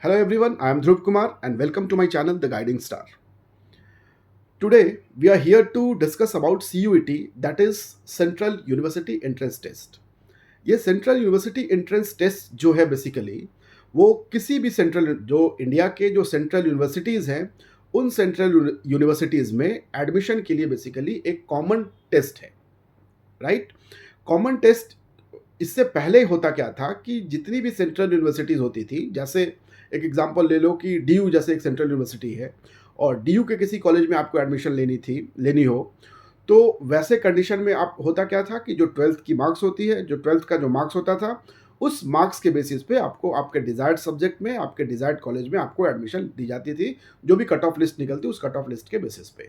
Hello everyone, I am Dhruv Kumar and welcome to my channel The Guiding Star. Today we are here to discuss about CUET, that is Central University Entrance Test. ये central university entrance test जो है basically वो किसी भी central जो India के जो central universities हैं उन सेंट्रल यूनिवर्सिटीज़ में एडमिशन के लिए बेसिकली एक कॉमन टेस्ट है, राइट। कॉमन टेस्ट इससे पहले होता क्या था कि जितनी भी सेंट्रल यूनिवर्सिटीज़ होती थी, जैसे एक एग्जांपल ले लो कि डीयू जैसे एक सेंट्रल यूनिवर्सिटी है और डीयू के किसी कॉलेज में आपको एडमिशन लेनी हो, तो वैसे कंडीशन में आप होता क्या था कि जो 12th की मार्क्स होती है, जो 12th का जो मार्क्स होता था, उस मार्क्स के बेसिस पे आपको आपके डिज़ायर्ड सब्जेक्ट में, आपके डिज़ायर्ड कॉलेज में आपको एडमिशन दी जाती थी। जो भी कट ऑफ लिस्ट निकलती उस कट ऑफ लिस्ट के बेसिस पे।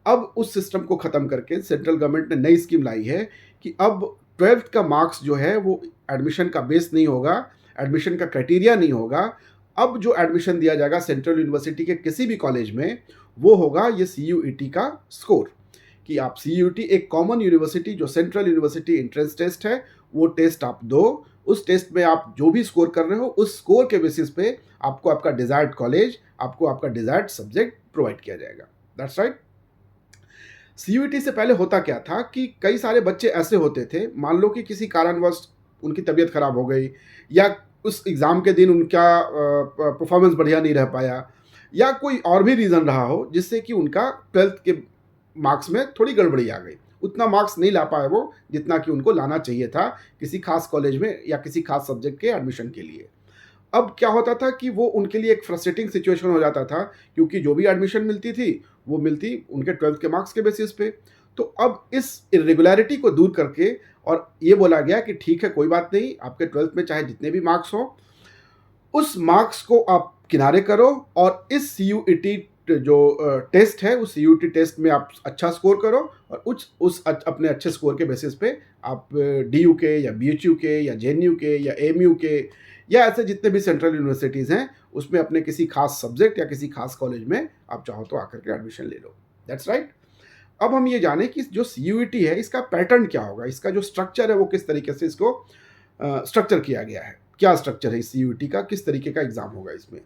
अब उस सिस्टम को ख़त्म करके सेंट्रल गवर्नमेंट ने नई स्कीम लाई है कि अब 12th का मार्क्स जो है वो एडमिशन का बेस नहीं होगा, एडमिशन का क्राइटेरिया नहीं होगा। अब जो एडमिशन दिया जाएगा सेंट्रल यूनिवर्सिटी के किसी भी कॉलेज में, वो होगा ये CUET का स्कोर, कि आप CUET एक कॉमन यूनिवर्सिटी जो सेंट्रल यूनिवर्सिटी एंट्रेंस टेस्ट है, वो टेस्ट आप दो। उस टेस्ट में आप जो भी स्कोर कर रहे हो, उस स्कोर के बेसिस पे आपको आपका डिज़ायर्ड कॉलेज, आपको आपका डिज़ायर्ड सब्जेक्ट प्रोवाइड किया जाएगा। That's right. CUET से पहले होता क्या था कि कई सारे बच्चे ऐसे होते थे, मान लो कि किसी कारणवश उनकी तबीयत खराब हो गई या उस एग्ज़ाम के दिन उनका परफॉर्मेंस बढ़िया नहीं रह पाया या कोई और भी रीज़न रहा हो जिससे कि उनका 12th के मार्क्स में थोड़ी गड़बड़ी आ गई, उतना मार्क्स नहीं ला पाए वो जितना कि उनको लाना चाहिए था किसी खास कॉलेज में या किसी खास सब्जेक्ट के एडमिशन के लिए। अब क्या होता था कि वो उनके लिए एक फ्रस्ट्रेटिंग सिचुएशन हो जाता था, क्योंकि जो भी एडमिशन मिलती थी वो मिलती उनके 12th के मार्क्स के बेसिस पे। तो अब इस इरेगुलरिटी को दूर करके और ये बोला गया कि ठीक है, कोई बात नहीं, आपके 12th में चाहे जितने भी मार्क्स हों, उस मार्क्स को आप किनारे करो और इस CUET जो टेस्ट है, उस CUET टेस्ट में आप अच्छा स्कोर करो और अपने अच्छे स्कोर के बेसिस पे आप DU के या BHU के या JNU के या AMU के या ऐसे जितने भी सेंट्रल यूनिवर्सिटीज़ हैं, उसमें अपने किसी खास सब्जेक्ट या किसी खास कॉलेज में आप चाहो तो आकर के एडमिशन ले लो। That's right. अब हम ये जानें कि जो CUET है इसका पैटर्न क्या होगा, इसका जो स्ट्रक्चर है वो किस तरीके से इसको स्ट्रक्चर किया गया है, क्या स्ट्रक्चर है इस CUET का, किस तरीके का एग्ज़ाम होगा इसमें।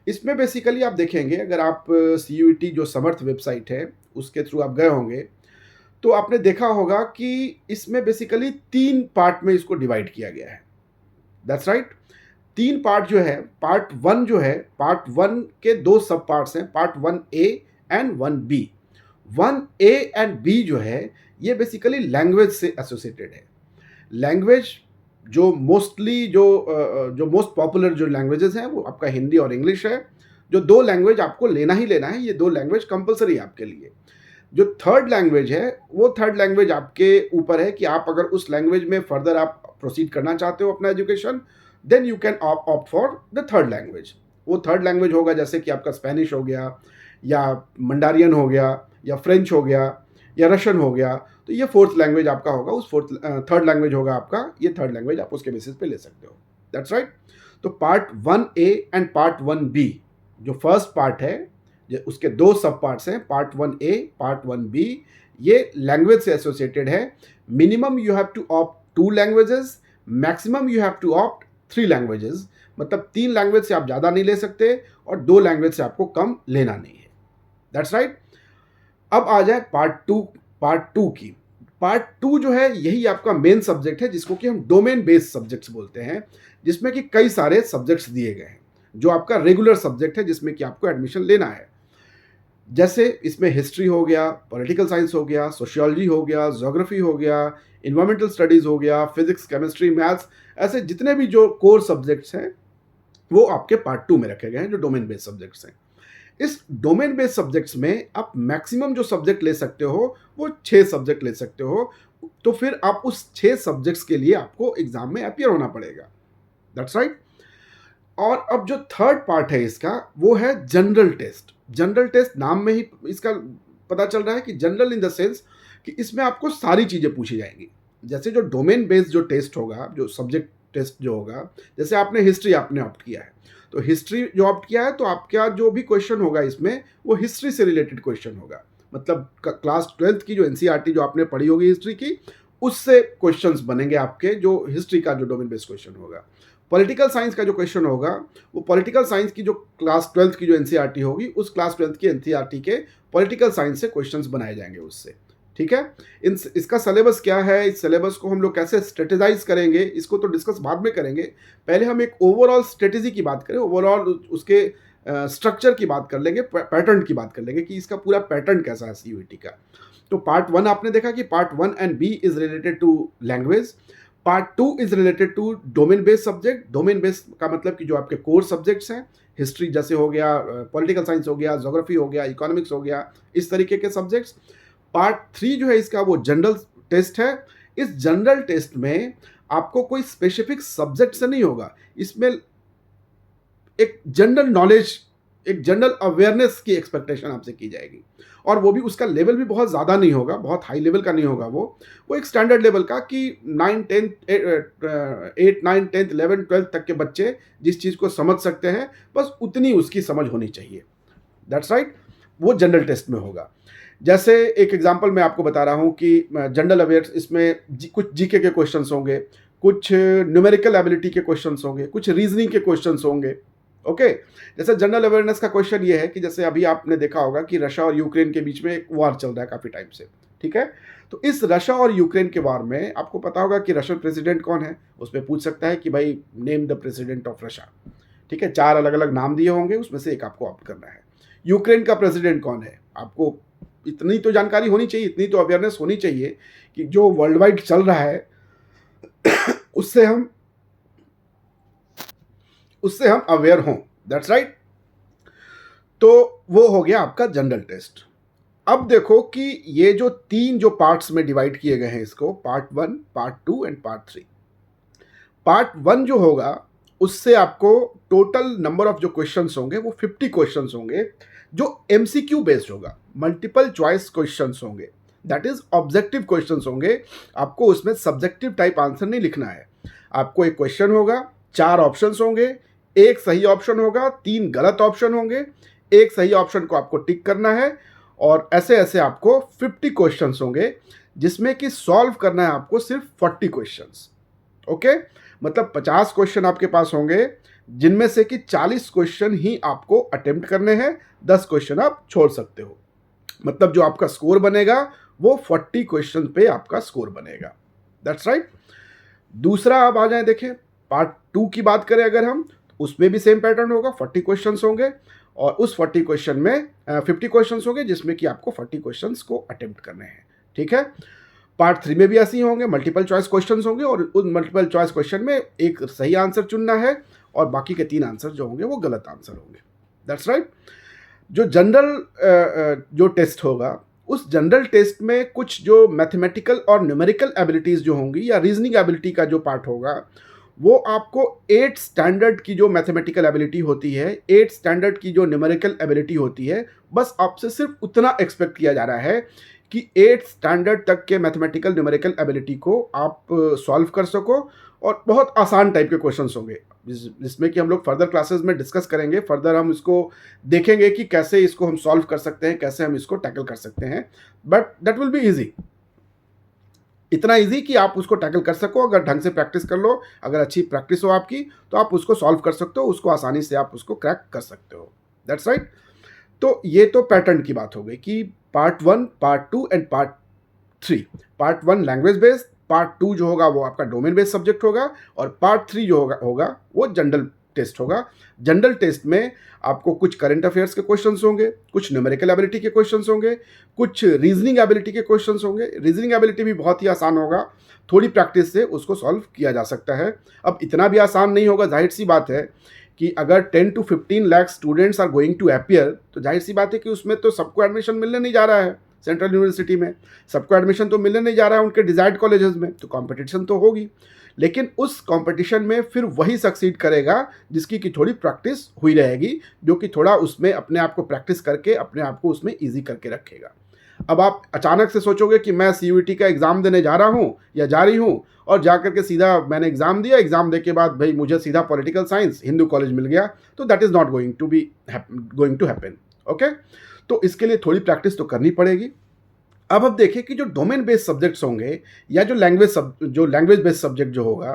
इसमें बेसिकली आप देखेंगे, अगर आप CUET जो समर्थ वेबसाइट है उसके थ्रू आप गए होंगे तो आपने देखा होगा कि इसमें बेसिकली 3 पार्ट में इसको डिवाइड किया गया है। That's right. 3 पार्ट जो है, पार्ट 1 जो है, पार्ट 1 के 2 सब पार्ट्स हैं, part 1A and 1B। 1A and B जो है ये बेसिकली लैंग्वेज से एसोसिएटेड है। लैंग्वेज जो मोस्टली जो मोस्ट पॉपुलर जो लैंग्वेजेस हैं वो आपका हिंदी और इंग्लिश है। जो 2 लैंग्वेज आपको लेना ही लेना है, ये 2 लैंग्वेज कंपलसरी है आपके लिए। जो थर्ड लैंग्वेज है, वो थर्ड लैंग्वेज आपके ऊपर है कि आप अगर उस लैंग्वेज में फर्दर आप प्रोसीड करना चाहते हो अपना education, then you can opt for the third language. वो थर्ड लैंग्वेज होगा जैसे कि आपका स्पेनिश हो गया या मंडारियन हो गया या फ्रेंच हो गया या रशियन हो गया, तो ये फोर्थ लैंग्वेज आपका होगा, उस थर्ड लैंग्वेज होगा आपका, ये थर्ड लैंग्वेज आप उसके बेसिस पे ले सकते हो। That's right. तो part 1A and part 1B, जो फर्स्ट पार्ट है, उसके 2 सब पार्ट्स हैं, पार्ट 1A, पार्ट 1B, ये लैंग्वेज से एसोसिएटेड है। Minimum you have to opt 2 languages, maximum you have to opt 3 languages. मतलब 3 लैंग्वेज से आप ज़्यादा नहीं ले सकते और 2 लैंग्वेज से आपको कम लेना नहीं है। That's right. अब आ जाए पार्ट टू की। पार्ट 2 जो है यही आपका मेन सब्जेक्ट है, जिसको कि हम डोमेन बेस्ड सब्जेक्ट्स बोलते हैं, जिसमें कि कई सारे सब्जेक्ट्स दिए गए हैं, जो आपका रेगुलर सब्जेक्ट है जिसमें कि आपको एडमिशन लेना है। जैसे इसमें हिस्ट्री हो गया, पॉलिटिकल साइंस हो गया, सोशियोलॉजी हो गया, ज्योग्राफी हो गया, इन्वायरमेंटल स्टडीज़ हो गया, फिजिक्स, केमिस्ट्री, मैथ्स, ऐसे जितने भी जो कोर सब्जेक्ट्स हैं वो आपके पार्ट 2 में रखे गए हैं, जो डोमेन बेस्ड सब्जेक्ट्स हैं। इस डोमेन बेस्ड सब्जेक्ट्स में आप मैक्सिमम जो सब्जेक्ट ले सकते हो वो 6 सब्जेक्ट ले सकते हो। तो फिर आप उस 6 सब्जेक्ट्स के लिए आपको एग्जाम में अपियर होना पड़ेगा। That's right. और अब जो थर्ड पार्ट है इसका, वो है जनरल टेस्ट। जनरल टेस्ट नाम में ही इसका पता चल रहा है कि जनरल इन द सेंस कि इसमें आपको सारी चीज़ें पूछी जाएंगी। जैसे जो डोमेन बेस्ड जो टेस्ट होगा, जो सब्जेक्ट टेस्ट जो होगा, जैसे आपने हिस्ट्री आपने ऑप्ट किया है, तो हिस्ट्री जो ऑप्ट किया है तो आपका जो भी क्वेश्चन होगा इसमें वो हिस्ट्री से रिलेटेड क्वेश्चन होगा। मतलब क्लास 12th की जो NCERT जो आपने पढ़ी होगी हिस्ट्री की, उससे क्वेश्चंस बनेंगे आपके, जो हिस्ट्री का जो डोमेन बेस्ड क्वेश्चन होगा। पॉलिटिकल साइंस का जो क्वेश्चन होगा वो पॉलिटिकल साइंस की जो क्लास 12th की जो एनसीईआरटी होगी उस क्लास 12th की एनसीईआरटी के पॉलिटिकल साइंस से क्वेश्चंस बनाए जाएंगे उससे। ठीक है, इसका सिलेबस क्या है, इस सिलेबस को हम लोग कैसे स्ट्रेटेजाइज करेंगे, इसको तो डिस्कस बाद में करेंगे। पहले हम एक ओवरऑल स्ट्रेटेजी की बात करें, ओवरऑल उसके स्ट्रक्चर की बात कर लेंगे, पैटर्न की बात कर लेंगे कि इसका पूरा पैटर्न कैसा है सीयूईटी का। तो पार्ट 1 आपने देखा कि part 1 and B is related to language, part 2 is related to domain based subject. Domain based का मतलब कि जो आपके कोर सब्जेक्ट्स हैं, हिस्ट्री जैसे हो गया, पॉलिटिकल साइंस हो गया, ज्योग्राफी हो गया, इकोनॉमिक्स हो गया, इस तरीके के सब्जेक्ट्स। पार्ट 3 जो है इसका वो जनरल टेस्ट है। इस जनरल टेस्ट में आपको कोई स्पेसिफिक सब्जेक्ट से नहीं होगा, इसमें एक जनरल नॉलेज, एक जनरल अवेयरनेस की एक्सपेक्टेशन आपसे की जाएगी, और वो भी उसका लेवल भी बहुत ज़्यादा नहीं होगा, बहुत हाई लेवल का नहीं होगा, वो एक स्टैंडर्ड लेवल का कि 8 9 10 11 12 तक के बच्चे जिस चीज़ को समझ सकते हैं बस उतनी उसकी समझ होनी चाहिए। दैट्स राइट, वो जनरल टेस्ट में होगा। जैसे एक एग्जांपल मैं आपको बता रहा हूँ कि जनरल अवेयर्स, इसमें कुछ जीके के क्वेश्चंस होंगे, कुछ न्यूमेरिकल एबिलिटी के क्वेश्चंस होंगे, कुछ रीजनिंग के क्वेश्चंस होंगे। ओके, जैसे जनरल अवेयरनेस का क्वेश्चन ये है कि जैसे अभी आपने देखा होगा कि रशिया और यूक्रेन के बीच में एक वॉर चल रहा है काफ़ी टाइम से। ठीक है, तो इस रशिया और यूक्रेन के वॉर में आपको पता होगा कि रशियन प्रेसिडेंट कौन है, उसमें पूछ सकता है कि भाई name the president of Russia. ठीक है, 4 अलग अलग नाम दिए होंगे, उसमें से एक आपको ऑप्ट करना है। यूक्रेन का प्रेसिडेंट कौन है, आपको इतनी तो जानकारी होनी चाहिए, इतनी तो अवेयरनेस होनी चाहिए कि जो वर्ल्ड वाइड चल रहा है उससे हम अवेयर हों। दैट्स राइट, तो वो हो गया आपका जनरल टेस्ट। अब देखो कि ये जो 3 जो पार्ट्स में डिवाइड किए गए हैं इसको, part 1, part 2 and part 3। Part 1 जो होगा उससे आपको टोटल नंबर ऑफ जो क्वेश्चंस होंगे वो 50 क्वेश्चंस होंगे, जो एमसीक्यू बेस्ड होगा, मल्टीपल चॉइस क्वेश्चंस होंगे, दैट इज ऑब्जेक्टिव क्वेश्चंस होंगे। आपको उसमें सब्जेक्टिव टाइप आंसर नहीं लिखना है। आपको एक क्वेश्चन होगा, 4 ऑप्शंस होंगे, एक सही ऑप्शन होगा, 3 गलत ऑप्शन होंगे, एक सही ऑप्शन को आपको टिक करना है, और ऐसे ऐसे आपको 50 क्वेश्चंस होंगे, जिसमें कि सॉल्व करना है आपको सिर्फ 40 क्वेश्चंस। ओके, मतलब 50 क्वेश्चन आपके पास होंगे, जिनमें से कि 40 क्वेश्चन ही आपको अटेम्प्ट करने हैं, 10 क्वेश्चन आप छोड़ सकते हो। मतलब जो आपका स्कोर बनेगा वो 40 क्वेश्चन पे आपका स्कोर बनेगा। That's right. दूसरा अब आ जाए, देखें पार्ट 2 की बात करें अगर हम, उसमें भी सेम पैटर्न होगा, 40 क्वेश्चंस होंगे, और उस 40 क्वेश्चन में 50 क्वेश्चंस होंगे, जिसमें कि आपको 40 क्वेश्चंस को अटेम्प्ट करने हैं। ठीक है, पार्ट 3 में भी ऐसे ही होंगे, मल्टीपल चॉइस क्वेश्चंस होंगे, और उन मल्टीपल चॉइस क्वेश्चन में एक सही आंसर चुनना है, और बाकी के 3 आंसर जो होंगे वो गलत आंसर होंगे। That's right. जो जनरल जो टेस्ट होगा, उस जनरल टेस्ट में कुछ जो मैथमेटिकल और न्यूमेरिकल एबिलिटीज़ जो होंगी, या रीजनिंग एबिलिटी का जो पार्ट होगा, वो आपको 8 स्टैंडर्ड की जो मैथमेटिकल एबिलिटी होती है, 8 स्टैंडर्ड की जो न्यूमेरिकल एबिलिटी होती है, बस आपसे सिर्फ उतना एक्सपेक्ट किया जा रहा है कि 8 स्टैंडर्ड तक के मैथमेटिकल न्यूमेरिकल एबिलिटी को आप सॉल्व कर सको, और बहुत आसान टाइप के क्वेश्चंस होंगे, जिसमें कि हम लोग फर्दर क्लासेस में डिस्कस करेंगे। फर्दर हम इसको देखेंगे कि कैसे इसको हम सॉल्व कर सकते हैं, कैसे हम इसको टैकल कर सकते हैं, but that will be easy. इतना ईजी कि आप उसको टैकल कर सको, अगर ढंग से प्रैक्टिस कर लो, अगर अच्छी प्रैक्टिस हो आपकी, तो आप उसको सॉल्व कर सकते हो, उसको आसानी से आप उसको क्रैक कर सकते हो। That's right. तो ये तो पैटर्न की बात हो गई कि part 1, part 2 and part 3। Part 1 language based, part 2 जो होगा वो आपका डोमेन बेस्ड सब्जेक्ट होगा, और पार्ट 3 जो होगा वो जनरल टेस्ट होगा। जनरल टेस्ट में आपको कुछ करंट अफेयर्स के क्वेश्चंस होंगे, कुछ न्यूमेरिकल एबिलिटी के क्वेश्चंस होंगे, कुछ रीजनिंग एबिलिटी के क्वेश्चंस होंगे। रीजनिंग एबिलिटी भी बहुत ही आसान होगा, थोड़ी प्रैक्टिस से उसको सॉल्व किया जा सकता है। अब इतना भी आसान नहीं होगा, जाहिर सी बात है कि अगर 10 to 15 lakh students are going to appear, तो जाहिर सी बात है कि उसमें तो सबको एडमिशन मिलने नहीं जा रहा है। सेंट्रल यूनिवर्सिटी में सबको एडमिशन तो मिलने नहीं जा रहा है उनके डिजायर्ड कॉलेजेस में, तो कंपटीशन तो होगी, लेकिन उस कंपटीशन में फिर वही सक्सीड करेगा जिसकी कि थोड़ी प्रैक्टिस हुई रहेगी, जो कि थोड़ा उसमें अपने आप को प्रैक्टिस करके अपने आप को उसमें ईजी करके रखेगा। अब आप अचानक से सोचोगे कि मैं सीयूईटी का एग्ज़ाम देने जा रहा हूँ या जा रही हूँ, और जा करके सीधा मैंने एग्ज़ाम दिया, एग्ज़ाम दे के बाद भाई मुझे सीधा पॉलिटिकल साइंस हिंदू कॉलेज मिल गया, तो that is not going to happen. Okay, तो इसके लिए थोड़ी प्रैक्टिस तो करनी पड़ेगी। अब देखें कि जो डोमेन बेस्ड सब्जेक्ट्स होंगे, या जो लैंग्वेज बेस्ड सब्जेक्ट जो होगा,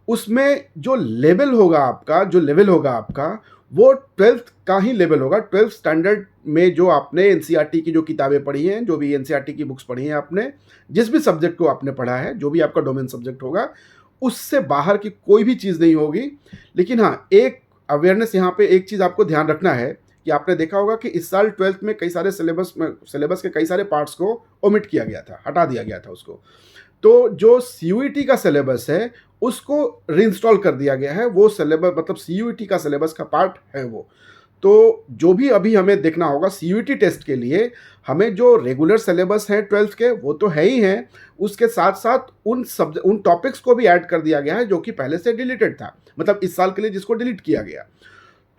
उसमें जो लेवल होगा आपका वो 12th का ही लेवल होगा। 12th स्टैंडर्ड में जो आपने एनसीईआरटी की जो किताबें पढ़ी हैं, जो भी एनसीईआरटी की बुक्स पढ़ी हैं आपने, जिस भी सब्जेक्ट को आपने पढ़ा है, जो भी आपका डोमेन सब्जेक्ट होगा, उससे बाहर की कोई भी चीज़ नहीं होगी। लेकिन हाँ, एक अवेयरनेस यहाँ पे एक चीज़ आपको ध्यान रखना है कि आपने देखा होगा कि इस साल 12th में कई सारे सिलेबस के कई सारे पार्ट्स को ओमिट किया गया था, हटा दिया गया था उसको। तो जो सीयूईटी का सिलेबस है उसको रीइंस्टॉल कर दिया गया है। वो सिलेबस मतलब सीयूईटी का सिलेबस का पार्ट है वो। तो जो भी अभी हमें देखना होगा सीयूईटी टेस्ट के लिए, हमें जो रेगुलर सिलेबस है 12th के वो तो है ही हैं, उसके साथ-साथ उन टॉपिक्स को भी ऐड कर दिया गया है जो कि पहले से डिलीटेड था। मतलब इस साल के लिए जिसको डिलीट किया गया।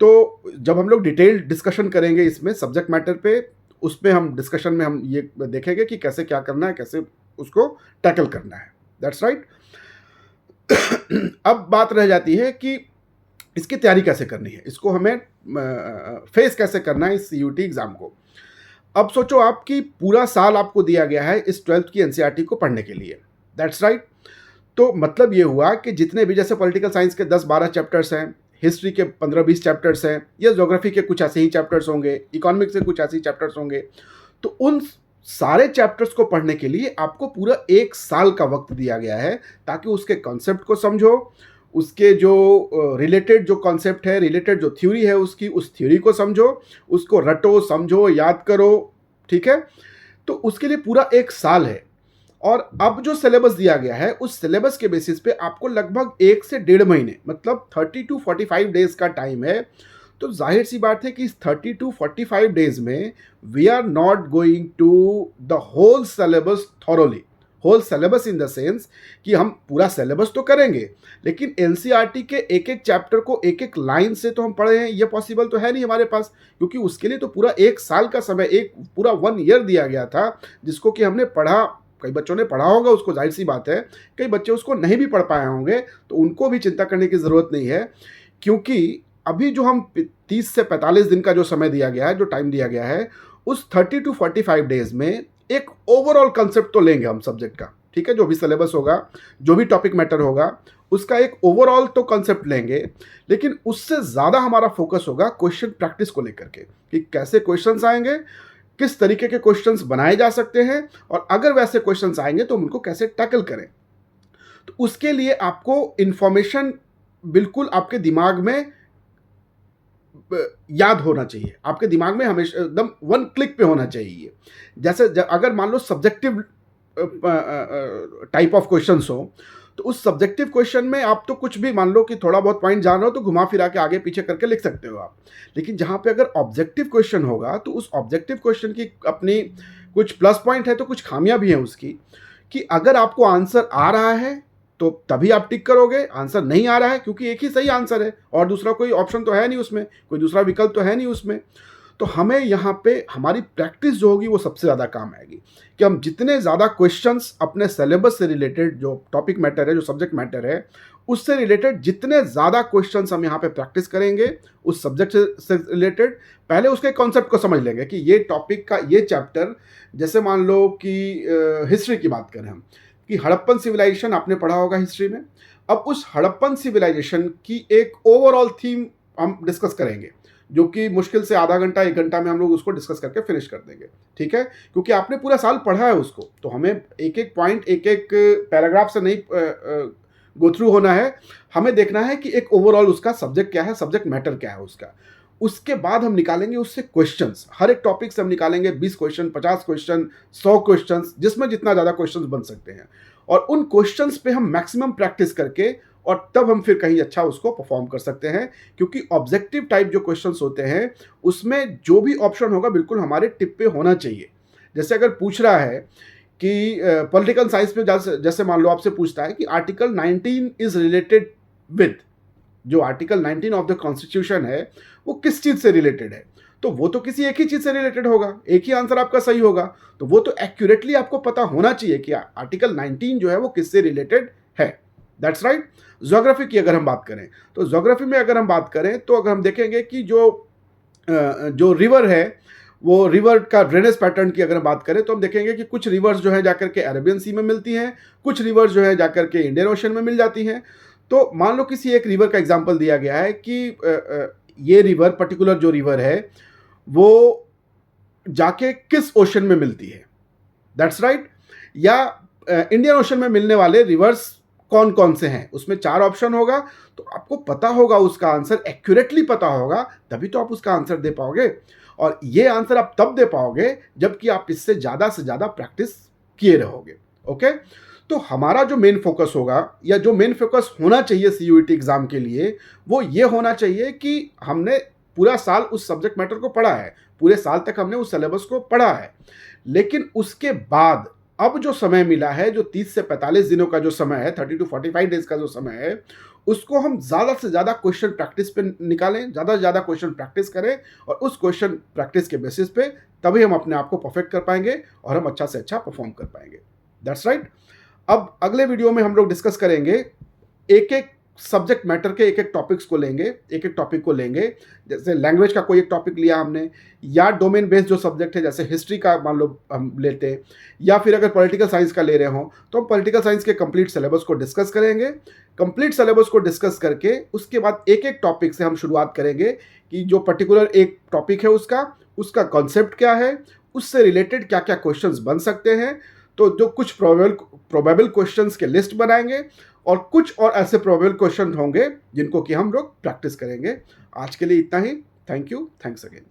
तो जब हम लोग डिटेल्ड डिस्कशन करेंगे इसमें सब्जेक्ट मैटर पे, उसमें हम डिस्कशन में हम ये देखेंगे कि कैसे क्या करना है, कैसे उसको टैकल करना है। That's right. अब बात रह जाती है कि इसकी तैयारी कैसे करनी है, इसको हमें फेस कैसे करना है इस सीयूटी एग्जाम को। अब सोचो आप कि पूरा साल आपको दिया गया है इस 12th की एनसीईआरटी को पढ़ने के लिए। That's right. तो मतलब ये हुआ कि जितने भी जैसे पॉलिटिकल साइंस के 10-12 चैप्टर्स हैं, हिस्ट्री के 15-20 चैप्टर्स हैं, या ज्योग्राफी के कुछ ऐसे ही चैप्टर्स होंगे, इकोनॉमिक्स के कुछ ऐसे ही चैप्टर्स होंगे, तो उन सारे चैप्टर्स को पढ़ने के लिए आपको पूरा 1 साल का वक्त दिया गया है, ताकि उसके कॉन्सेप्ट को समझो, उसके जो रिलेटेड जो कॉन्सेप्ट है, रिलेटेड जो थ्योरी है उसकी, उस थ्योरी को समझो, उसको रटो, समझो, याद करो। ठीक है। तो उसके लिए पूरा 1 साल है। और अब जो सिलेबस दिया गया है उस सिलेबस के बेसिस पे आपको लगभग 1 से 1.5 महीने, मतलब 30 टू 45 डेज का टाइम है। तो जाहिर सी बात है कि इस 30 टू 45 डेज में we are not going to the whole syllabus thoroughly. Whole syllabus in the sense कि हम पूरा सिलेबस तो करेंगे, लेकिन एनसीईआरटी के एक एक चैप्टर को एक एक लाइन से तो हम पढ़े हैं, ये पॉसिबल तो है नहीं हमारे पास, क्योंकि उसके लिए तो पूरा 1 साल का समय, एक पूरा 1 ईयर दिया गया था, जिसको कि हमने पढ़ा। कई बच्चों ने पढ़ा होगा उसको, जाहिर सी बात है। कई बच्चे उसको नहीं भी पढ़ पाए होंगे, तो उनको भी चिंता करने की ज़रूरत नहीं है, क्योंकि अभी जो हम 30 से 45 दिन का जो समय दिया गया है, जो टाइम दिया गया है, उस 30 टू 45 डेज में एक ओवरऑल कंसेप्ट तो लेंगे हम सब्जेक्ट का। ठीक है। जो भी सिलेबस होगा, जो भी टॉपिक मैटर होगा, उसका एक ओवरऑल तो कंसेप्ट लेंगे, लेकिन उससे ज़्यादा हमारा फोकस होगा क्वेश्चन प्रैक्टिस को लेकर के, कि कैसे क्वेश्चंस आएंगे, किस तरीके के क्वेश्चंस बनाए जा सकते हैं, और अगर वैसे क्वेश्चंस आएंगे तो उनको कैसे टैकल करें। तो उसके लिए आपको इंफॉर्मेशन बिल्कुल आपके दिमाग में याद होना चाहिए, आपके दिमाग में हमेशा एकदम 1 क्लिक पे होना चाहिए। जैसे अगर मान लो सब्जेक्टिव टाइप ऑफ क्वेश्चंस हो, तो उस सब्जेक्टिव क्वेश्चन में आप तो कुछ भी मान लो कि थोड़ा बहुत पॉइंट जान रहे हो तो घुमा फिरा के आगे पीछे करके लिख सकते हो आप। लेकिन जहाँ पे अगर ऑब्जेक्टिव क्वेश्चन होगा, तो उस ऑब्जेक्टिव क्वेश्चन की अपनी कुछ प्लस पॉइंट है तो कुछ खामियां भी हैं उसकी, कि अगर आपको आंसर आ रहा है तो तभी आप टिक करोगे, आंसर नहीं आ रहा है क्योंकि एक ही सही आंसर है और दूसरा कोई ऑप्शन तो है नहीं उसमें, कोई दूसरा विकल्प तो है नहीं उसमें। तो हमें यहाँ पे हमारी प्रैक्टिस जो होगी वो सबसे ज़्यादा काम आएगी, कि हम जितने ज़्यादा क्वेश्चंस अपने सिलेबस से रिलेटेड, जो टॉपिक मैटर है, जो सब्जेक्ट मैटर है, उससे रिलेटेड जितने ज़्यादा क्वेश्चंस हम यहाँ पे प्रैक्टिस करेंगे उस सब्जेक्ट से रिलेटेड, पहले उसके कॉन्सेप्ट को समझ लेंगे कि ये टॉपिक का ये चैप्टर, जैसे मान लो कि हिस्ट्री की बात करें हम, कि हड़प्पन सिविलाइजेशन आपने पढ़ा होगा हिस्ट्री में। अब उस हड़प्पन सिविलाइजेशन की एक ओवरऑल थीम हम डिस्कस करेंगे, जो कि मुश्किल से आधा घंटा 1 घंटा में हम लोग उसको डिस्कस करके फिनिश कर देंगे। ठीक है। क्योंकि आपने पूरा साल पढ़ा है उसको, तो हमें एक एक पॉइंट, एक एक पैराग्राफ से नहीं गो थ्रू होना है, हमें देखना है कि एक ओवरऑल उसका सब्जेक्ट क्या है, सब्जेक्ट मैटर क्या है उसका। उसके बाद हम निकालेंगे उससे क्वेश्चंस, हर एक टॉपिक से हम निकालेंगे 20 क्वेश्चन, 50 क्वेश्चन, 100 क्वेश्चन, जिसमें जितना ज़्यादा क्वेश्चंस बन सकते हैं, और उन क्वेश्चंस पे हम मैक्सिमम प्रैक्टिस करके, और तब हम फिर कहीं अच्छा उसको परफॉर्म कर सकते हैं। क्योंकि ऑब्जेक्टिव टाइप जो क्वेश्चंस होते हैं उसमें जो भी ऑप्शन होगा बिल्कुल हमारे टिप पे होना चाहिए। जैसे अगर पूछ रहा है कि पॉलिटिकल साइंस में जैसे मान लो आपसे पूछता है कि आर्टिकल 19 इज रिलेटेड विद, जो आर्टिकल 19 ऑफ द कॉन्स्टिट्यूशन है वो किस चीज़ से रिलेटेड है, तो वो तो किसी एक ही चीज़ से रिलेटेड होगा, एक ही आंसर आपका सही होगा। तो वो तो एक्यूरेटली आपको पता होना चाहिए कि आर्टिकल 19 जो है वो किससे रिलेटेड है। That's right. ज्योग्राफी की अगर हम बात करें, तो ज्योग्राफी में अगर हम बात करें, तो अगर हम देखेंगे कि जो रिवर है, वो रिवर का ड्रेनेज पैटर्न की अगर हम बात करें, तो हम देखेंगे कि कुछ रिवर्स जो है जाकर के अरेबियन सी में मिलती हैं, कुछ रिवर्स जो है जाकर के इंडियन ओशन में मिल जाती हैं। तो मान लो किसी एक रिवर का एग्जांपल दिया गया है कि ये रिवर, पर्टिकुलर जो रिवर है वो जाके किस ओशन में मिलती है, दैट्स राइट। या इंडियन ओशन में मिलने वाले रिवर्स कौन कौन से हैं, उसमें 4 ऑप्शन होगा। तो आपको पता होगा उसका आंसर, एक्यूरेटली पता होगा, तभी तो आप उसका आंसर दे पाओगे। और ये आंसर आप तब दे पाओगे जबकि आप इससे ज़्यादा से ज़्यादा प्रैक्टिस किए रहोगे। ओके, तो हमारा जो मेन फोकस होगा, या जो मेन फोकस होना चाहिए सीयूईटी एग्जाम के लिए, वो ये होना चाहिए कि हमने पूरा साल उस सब्जेक्ट मैटर को पढ़ा है, पूरे साल तक हमने उस सिलेबस को पढ़ा है, लेकिन उसके बाद अब जो समय मिला है, जो 30 से 45 दिनों का जो समय है, 30 टू 45 डेज का जो समय है, उसको हम ज़्यादा से ज़्यादा क्वेश्चन प्रैक्टिस पे निकालें, ज़्यादा से ज़्यादा क्वेश्चन प्रैक्टिस करें, और उस क्वेश्चन प्रैक्टिस के बेसिस पे तभी हम अपने आप को परफेक्ट कर पाएंगे और हम अच्छा से अच्छा परफॉर्म कर पाएंगे। That's right. अब अगले वीडियो में हम लोग डिस्कस करेंगे, एक एक सब्जेक्ट मैटर के एक एक टॉपिक्स को लेंगे, एक एक टॉपिक को लेंगे। जैसे लैंग्वेज का कोई एक टॉपिक लिया हमने, या डोमेन बेस्ड जो सब्जेक्ट है, जैसे हिस्ट्री का मान लो हम लेते हैं, या फिर अगर पॉलिटिकल साइंस का ले रहे हो तो हम पॉलिटिकल साइंस के कंप्लीट सिलेबस को डिस्कस करेंगे। कंप्लीट सिलेबस को डिस्कस करके उसके बाद एक एक टॉपिक से हम शुरुआत करेंगे कि जो पर्टिकुलर एक टॉपिक है उसका कॉन्सेप्ट क्या है, उससे रिलेटेड क्या क्या क्वेश्चंस बन सकते हैं। तो जो कुछ प्रोबेबल क्वेश्चंस के लिस्ट बनाएंगे, और कुछ और ऐसे प्रोबेबल क्वेश्चन होंगे जिनको कि हम लोग प्रैक्टिस करेंगे। आज के लिए इतना ही। Thank you, thanks again.